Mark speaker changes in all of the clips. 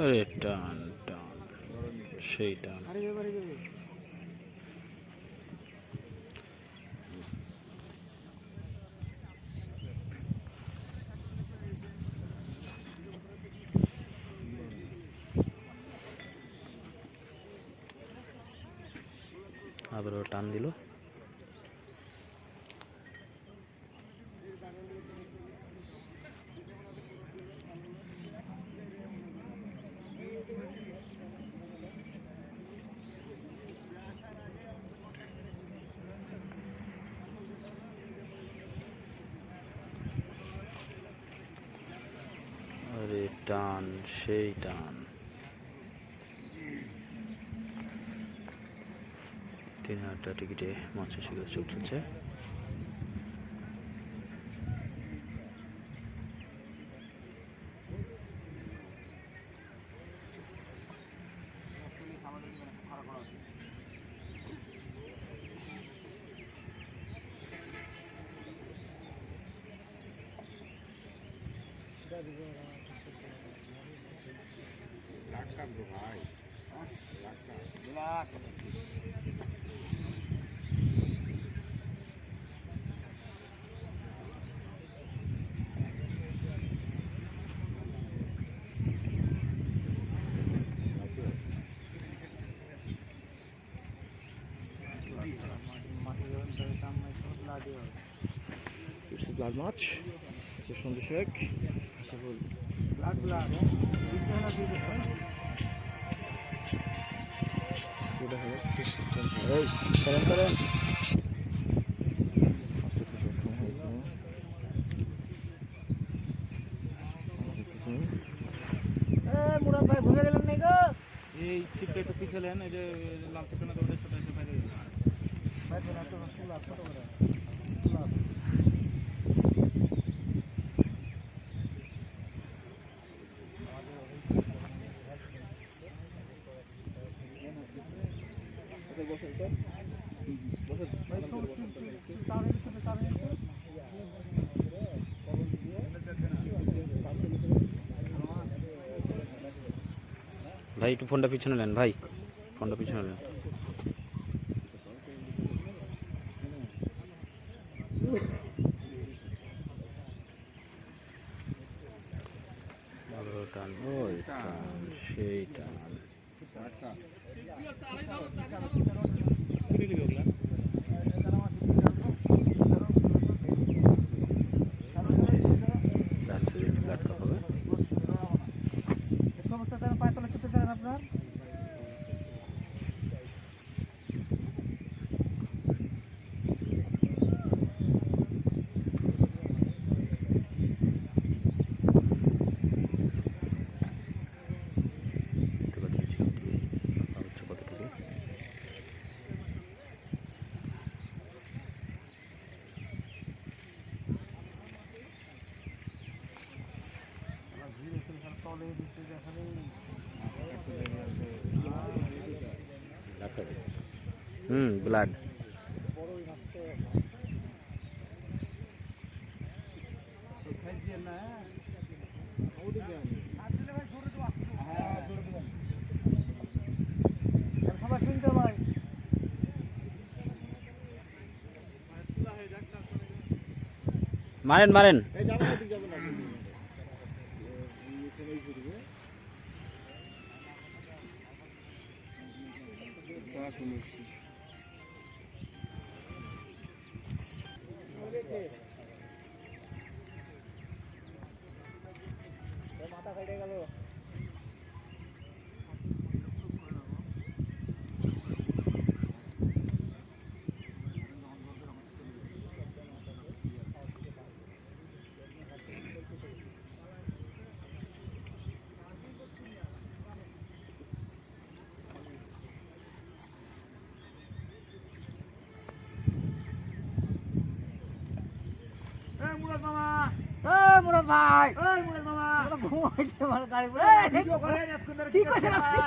Speaker 1: আরে টান টান, সেই টান। আবারও টান দিল। আরে টান, সেই টান। 3000 টাকা টিকিটে মৎস্য শিকার চলছে।
Speaker 2: It's a blood match. It's a সুন্দর শেখ।
Speaker 1: সালাম করেন।
Speaker 3: মুরাদ ভাই ঘুরে গেলেন নাই গো?
Speaker 4: এই সিটটা একটু পিছলেন, এই যে লাল সিটটা দৌড়ে সাথে এসে বাইরে
Speaker 3: ভাই তো একটা রসগোল্লা ছোট করে
Speaker 1: ভাই একটু ফোনটা পিছনে নেন, ভাই ফোনটা পিছনে নেন। টান, ওই টান, সেই টান। ব্লাড কাপ হবে।
Speaker 3: সমস্ত পায়তলা চেপে দেন আপনার।
Speaker 1: দেখতে পাচ্ছেন ছিপটি হচ্ছে কতটুকু। ব্লাড।
Speaker 3: সবাই শুনতে ভাই।
Speaker 1: মারেন মারেন।
Speaker 3: মাথা কেটে গেল। মুরাদ মামা, মুরাদ ভাই, মুরাদ মামা ঘুমাইছে আমার গাড়ি ভিডিও করেন। কি কইছেন আপনি?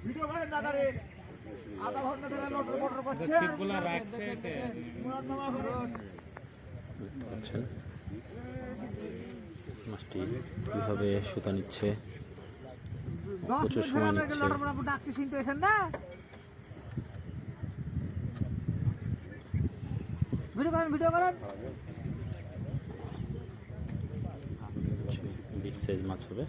Speaker 3: ভিডিও করেন দাদা রে। আধা ঘন্টা ধরে লটর পটর করছে।
Speaker 4: সিটগুলো রাখছে এতে।
Speaker 3: মুরাদ মামা
Speaker 1: আচ্ছা মাছটি কীভাবে সুতা নিচ্ছে,
Speaker 3: 10
Speaker 1: প্রচুর
Speaker 3: মিনিট
Speaker 1: সময়
Speaker 3: ধরে
Speaker 1: নিচ্ছে।
Speaker 3: লটর বড় ডাকছি শুনতে পেয়েছেন না? ভিডিও করেন।
Speaker 1: বিগ সাইজ মাছ হবে।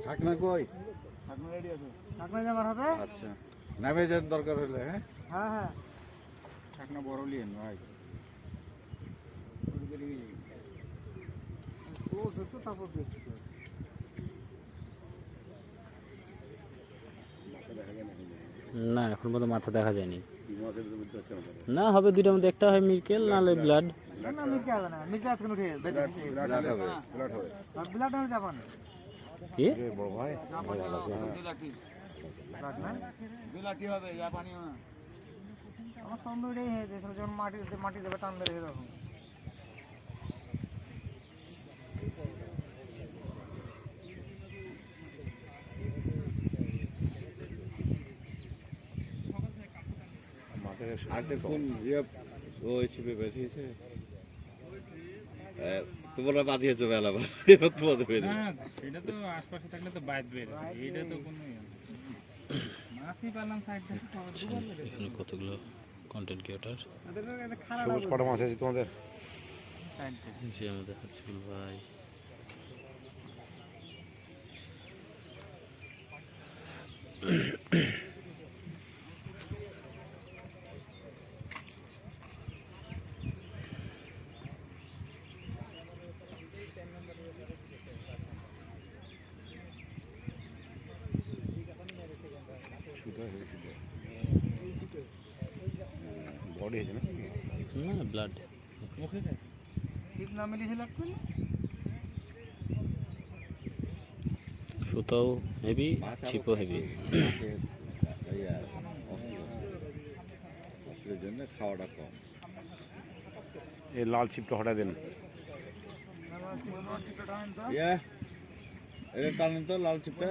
Speaker 5: ছাকনা কই?
Speaker 3: আপনার যাবার হবে?
Speaker 5: আচ্ছা, নামে যান দরকার হলে। হ্যাঁ,
Speaker 3: হ্যাঁ হ্যাঁ।
Speaker 5: ছাকনা বড় লিয়েন ভাই।
Speaker 3: ক্লোজ একটু তারপর দেখছি।
Speaker 1: না, এখন পর্যন্ত মাথা দেখা যায়নি। না, হবে দুইটার মধ্যে, একটা হয় মিরকেল নাহলে ব্লাড।
Speaker 3: না না মির্জা হবে না, মির্জা এখন উঠে বেঁচে গেছে।
Speaker 5: ব্লাড হবে, ব্লাড হবে।
Speaker 3: আর বিলাট হলে যাবেন।
Speaker 1: কি
Speaker 5: বড় ভাই,
Speaker 3: বিলাট না?
Speaker 4: বিলাটি হবে জাপানি না।
Speaker 3: আমার সন্দেহ এটাই হয়েছে, যখন মাটি দেবে টান বেড়ে তখন।
Speaker 5: আর দেখুন ইয়ে ওই ছিপে বেঁধেছে। তোমরা বাঁধিয়েছো বেলা এবার তোমাদের বেঁধে।
Speaker 4: হ্যাঁ, এটা তো আশপাশে থাকলে তো বাইরে বের হবে। এটা তো কোনো ইয়ে না। মাছই পারলাম সাইড থেকে খাওয়া দুবার লেগে গেছে।
Speaker 1: এখানে কতগুলো কন্টেন্ট ক্রিয়েটার।
Speaker 5: সবুজ কটা মাছ আছে তোমাদের?
Speaker 4: সাইড থেকে।
Speaker 1: জি, আমাদের হাসিবুল ভাই।
Speaker 5: বডি হয়েছে না?
Speaker 1: না, ব্লাড।
Speaker 4: মুখে খাইছে।
Speaker 3: ঠিক না মিলিয়ে লাগবে না?
Speaker 1: সুতাও হেভি, ছিপও হেভি।
Speaker 5: অসুবিধার জন্য খাওয়াটা কম।
Speaker 2: এই লাল ছিপটা হঠাৎ দেন।
Speaker 5: ইয়ে এটা টানেন তো লাল চিপটা।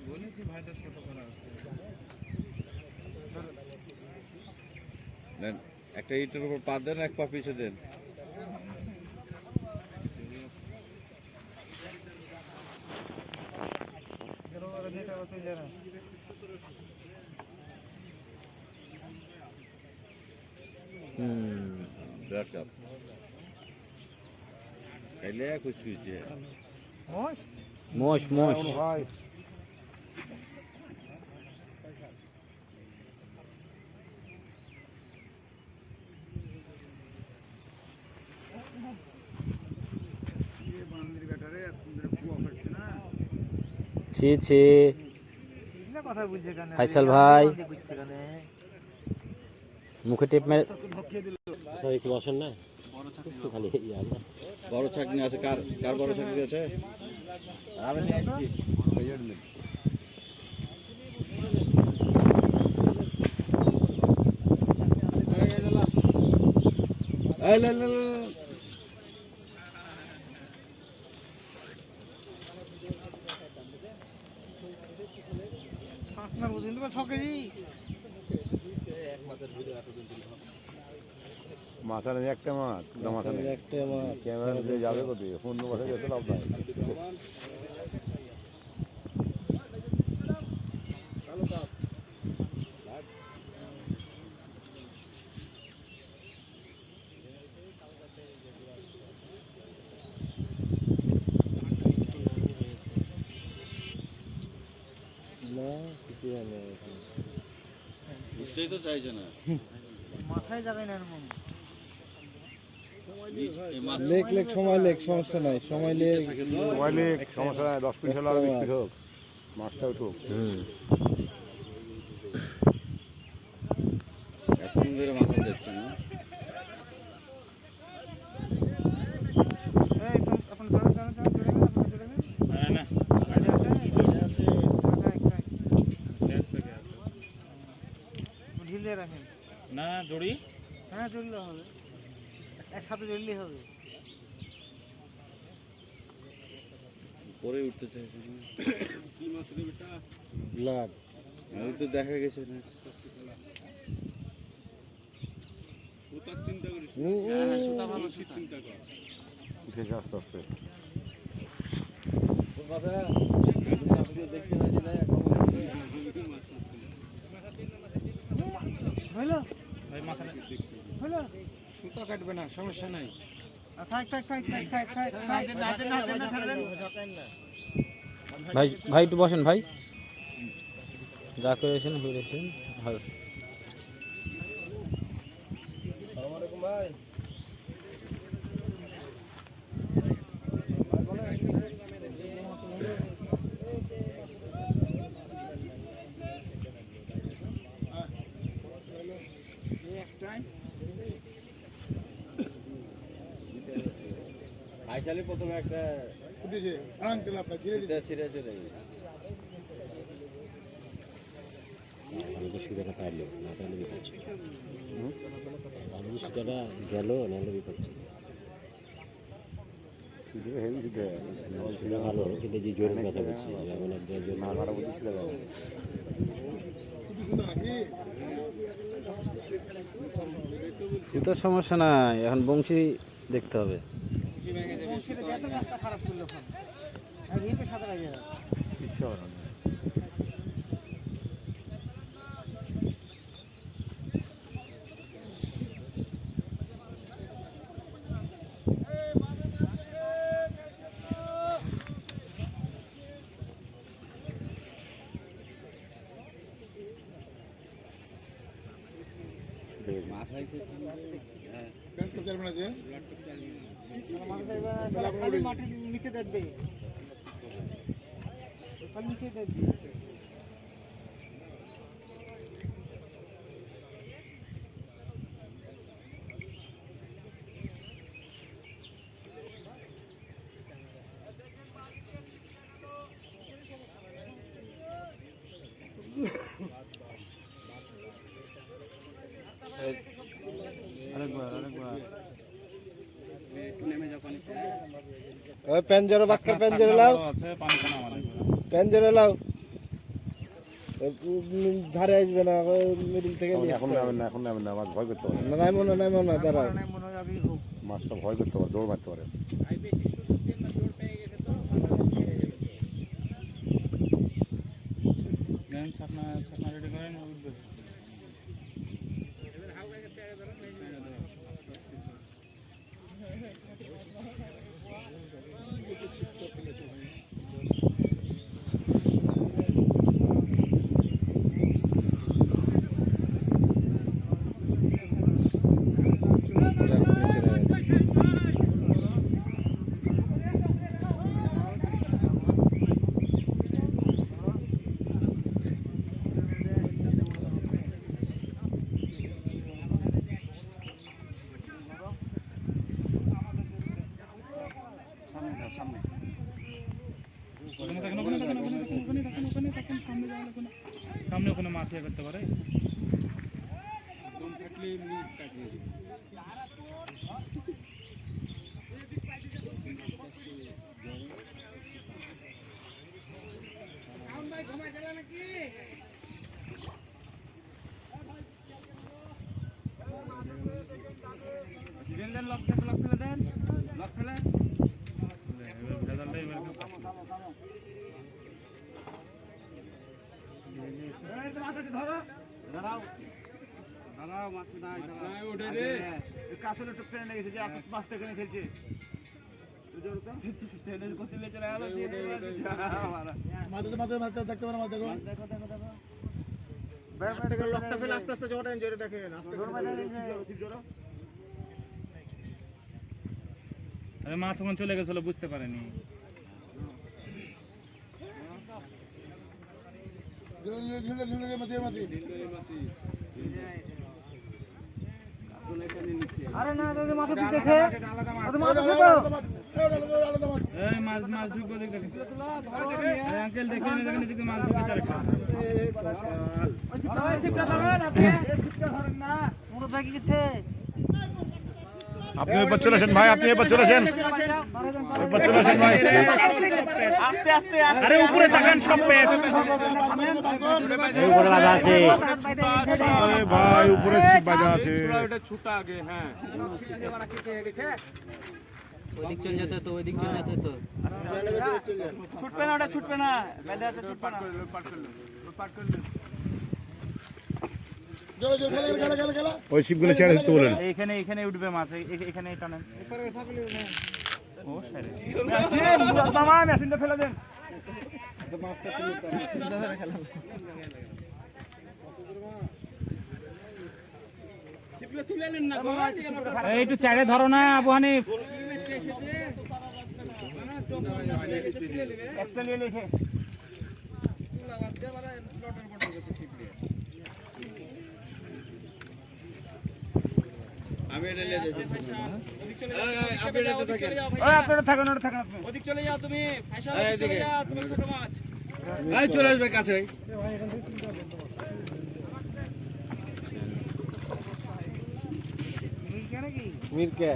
Speaker 4: বলেছি ভাইটা ছোট করা আছে।
Speaker 5: দেন একটা ইটের উপর পা দেন, এক পা পিছে দেন। বিরাট কাপ খাইলে খুশি হয়েছে।
Speaker 1: মোষ মোষ।
Speaker 2: ভাই
Speaker 1: ছি ছি।
Speaker 3: কথা বুঝছে কেন?
Speaker 1: ফাইসাল ভাই
Speaker 3: বুঝছে কেন?
Speaker 1: মুখে টেপ মেরে একটু বসেন না। খালি
Speaker 5: বড় ছাকনি আছে, কার কার বড় ছাকনি আছে? আমি নিয়ে আসছি। এই লে লে লে।
Speaker 3: আপনার বুঝুন তো 6 কেজি।
Speaker 2: মাথা নেই একটা মাছ, মাথা নেই একটা মাছ। ক্যামেরা দিয়ে যাবে কোথায়? ফোন বসে যেতে লাভ নাই।
Speaker 5: বুঝতেই তো চাইছে না।
Speaker 3: মাথায় জায়গায় না এরকম।
Speaker 5: এই মাছ
Speaker 2: লেক লেক সময় লেক, সমস্যা নাই। সময় লেক সময় লেক, সমস্যা নাই। 10 পিস হলো আর 20 পিস হোক, মাছটা উঠুক।
Speaker 5: এখন ধরে মাথা দিচ্ছে না।
Speaker 3: এই আপনি ধরে
Speaker 4: না না
Speaker 3: ঢিলে রাখেন।
Speaker 4: না জড়ি
Speaker 3: হ্যাঁ জড়লে হবে, একসাথে জড়লেই হবে।
Speaker 5: পরে উঠতে চাইছে না।
Speaker 4: কি মাছ রে বেটা?
Speaker 2: লাভ
Speaker 5: ওই তো দেখা গেছে না।
Speaker 4: সুতার চিন্তা করিস
Speaker 3: সুতা ভালো
Speaker 4: চিন্তা কর।
Speaker 2: উঠেছে আস্তে আস্তে।
Speaker 5: দেখতে না যে
Speaker 3: হইলো
Speaker 4: ভাই মাথাটা
Speaker 3: হইলো,
Speaker 2: সুতা কাটবে না, সমস্যা নাই।
Speaker 3: থাক থাক থাক থাক থাক থাক
Speaker 1: ভাই ভাই একটু বসেন ভাই, যা করেছেন করেছেন। ভালো
Speaker 5: আইসালে প্রথমে একটা
Speaker 2: উঠেছে আঙ্কেল আপনার ছেড়ে দিতে।
Speaker 5: ছিঁড়ে চলে গেছে।
Speaker 1: সুতাটা পাইলো না পাইলে বিপদ ছিল, সুতাটা গেল নাহলে বিপদ ছিল।
Speaker 2: সুযোগ হেভি দিতে
Speaker 1: সুতা ভালো কিন্তু যে জোরের কথা বলছি যেমন একটা জোর
Speaker 2: না কাটা বুঝি ছিল
Speaker 1: সুতার সমস্যা নাই, এখন বংশী দেখতে হবে।
Speaker 3: বংশীটা যেত গাছটা খারাপ করলো ফোন, আর রিপের সাথে লাগে যাবে।
Speaker 2: কিচ্ছু হবে না।
Speaker 3: খালি মাটির নিচে দেখবে, খালি নিচে দেখবে।
Speaker 2: ওই প্যাঞ্জরে বাক্কার প্যাঞ্জরে লাও,
Speaker 4: আছে পানি টানা মারা
Speaker 2: প্যাঞ্জরে লাও। ধারে আসবে না, মিডিল থেকে এখন নামেন না, এখন নামেন না, মাছ ভয় করতে পারে না। নাই মনে নাই মনে দাঁড়াও,
Speaker 3: মনে হয় আগেই হোক।
Speaker 2: মাছটা ভয় করতে পারে, দৌড় মারতে পারে।
Speaker 4: দেন ছাকনা ছাকনা রেডি করেন উঠবে।
Speaker 2: নিচে নেমে
Speaker 4: ওখানে থাকেন ওখানে থাকেন ওখানে থাকেন ওখানে থাকেন ওখানে থাকেন সামনে যাওয়ার ওখানে সামনে ওখানে মাছ ইয়ে করতে পারে। দম থাকলে এমনি কাটিয়ে দিবে। দেন লক ফেলে দেন, লক ফেলে মাছ ওখানে চলে গেছিল বুঝতে পারেনি।
Speaker 3: আরে না দাদা মাথা দিতেছে, ওদের মাথা ঢুকো।
Speaker 4: এই মাছ মাছ ঢুকবো দেখে আঙ্কেল দেখে নে দেখে দেখে মাছ ঢুকে চারে
Speaker 3: ওই চিপটা ধরেন আপনি, এই চিপটা ধরেন না। মুরাদ ভাই কি করছে
Speaker 2: আপনি এবার চলেছেন ভাই, আপনি এবার চলেছেন, এবার চলেছেন ভাই।
Speaker 4: আরে উপরে থাকেন সব পেট
Speaker 1: এই উপরে লাগা আছে
Speaker 2: আরে ভাই উপরে সিট বাজা আছে।
Speaker 4: ছুটা আগে হ্যাঁ
Speaker 3: ওইদিক চলে যেতে তো ওইদিক চলে যেতে তো
Speaker 4: ছুটবে না ওটা ছুটবে না বেঁধে আছে ছুটবে না পার করলে
Speaker 2: ওই শিপগুলো ছেড়ে দিতে বলেন।
Speaker 4: এইখানে এখানে উঠবে মাছ এখানে টানেন ও সারে মামা মেশিনটা ফেলে দেন এই একটু চারে ধরো না আবু হানিফ একটা নিয়ে লিখে
Speaker 5: আমি এটা নিয়ে যাচ্ছি। আপনি এটাতে থাকেন।
Speaker 4: আপনারা থাকেন ওটা থাকেন আপনি
Speaker 5: এই দিকে। এই চলে আসবে কাছে।
Speaker 2: মিরকে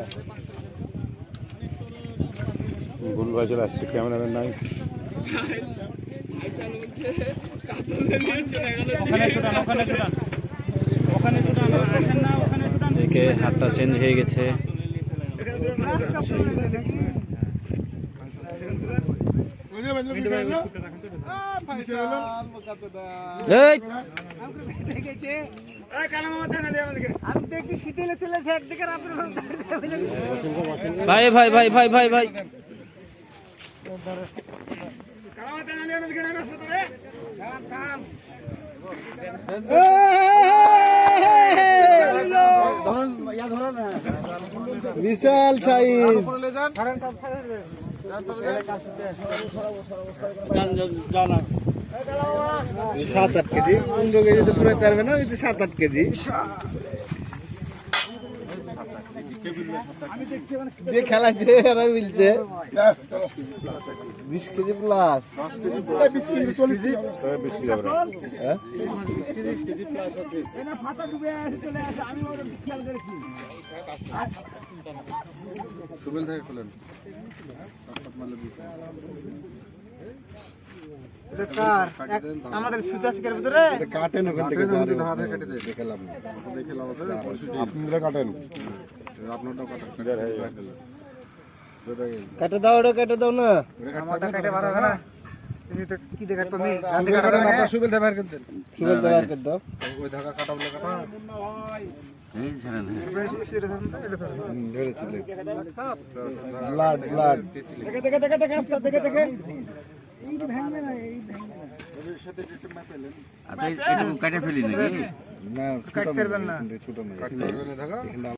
Speaker 2: ভুল ভাই চলে আসছে, ক্যামেরাম্যান নাই।
Speaker 4: ওখানে ছুটান আসেন না ওখানে ছুটান
Speaker 1: এদিকে হাতটা চেঞ্জ হয়ে গেছে এই
Speaker 3: আমি দেখছি শীতেলে চলেছে একদিকে আপনার
Speaker 1: ভাই ভাই ভাই ভাই ভাই ভাই
Speaker 2: বিশাল সাইজ,
Speaker 5: জানা
Speaker 2: 7-8 কেজি, 15 কেজি তো পুরো পারবে না, 7-8 কেজি যে খেলাচ্ছে এরা মিলছে 20 কেজি প্লাস, 20 কেজি সুবেল থেকে খোলেন।
Speaker 3: আমাদের সুতা শিকার ভিতরে
Speaker 2: কাটেন ওখান থেকে দেখালাম, আপনারা কাটেন, কেটে দাও, ওটা কেটে দাও না,
Speaker 3: আমারটা কেটে বার হবে না কি দেখা তুমি
Speaker 2: সুবেল দেবার করে দাও, ওই ধাগা কাটা বলে কাটা ব্লাড ব্লাড
Speaker 5: আচ্ছা এটা কেটে ফেলি নাকি
Speaker 2: না, ছোট না, ছোট না।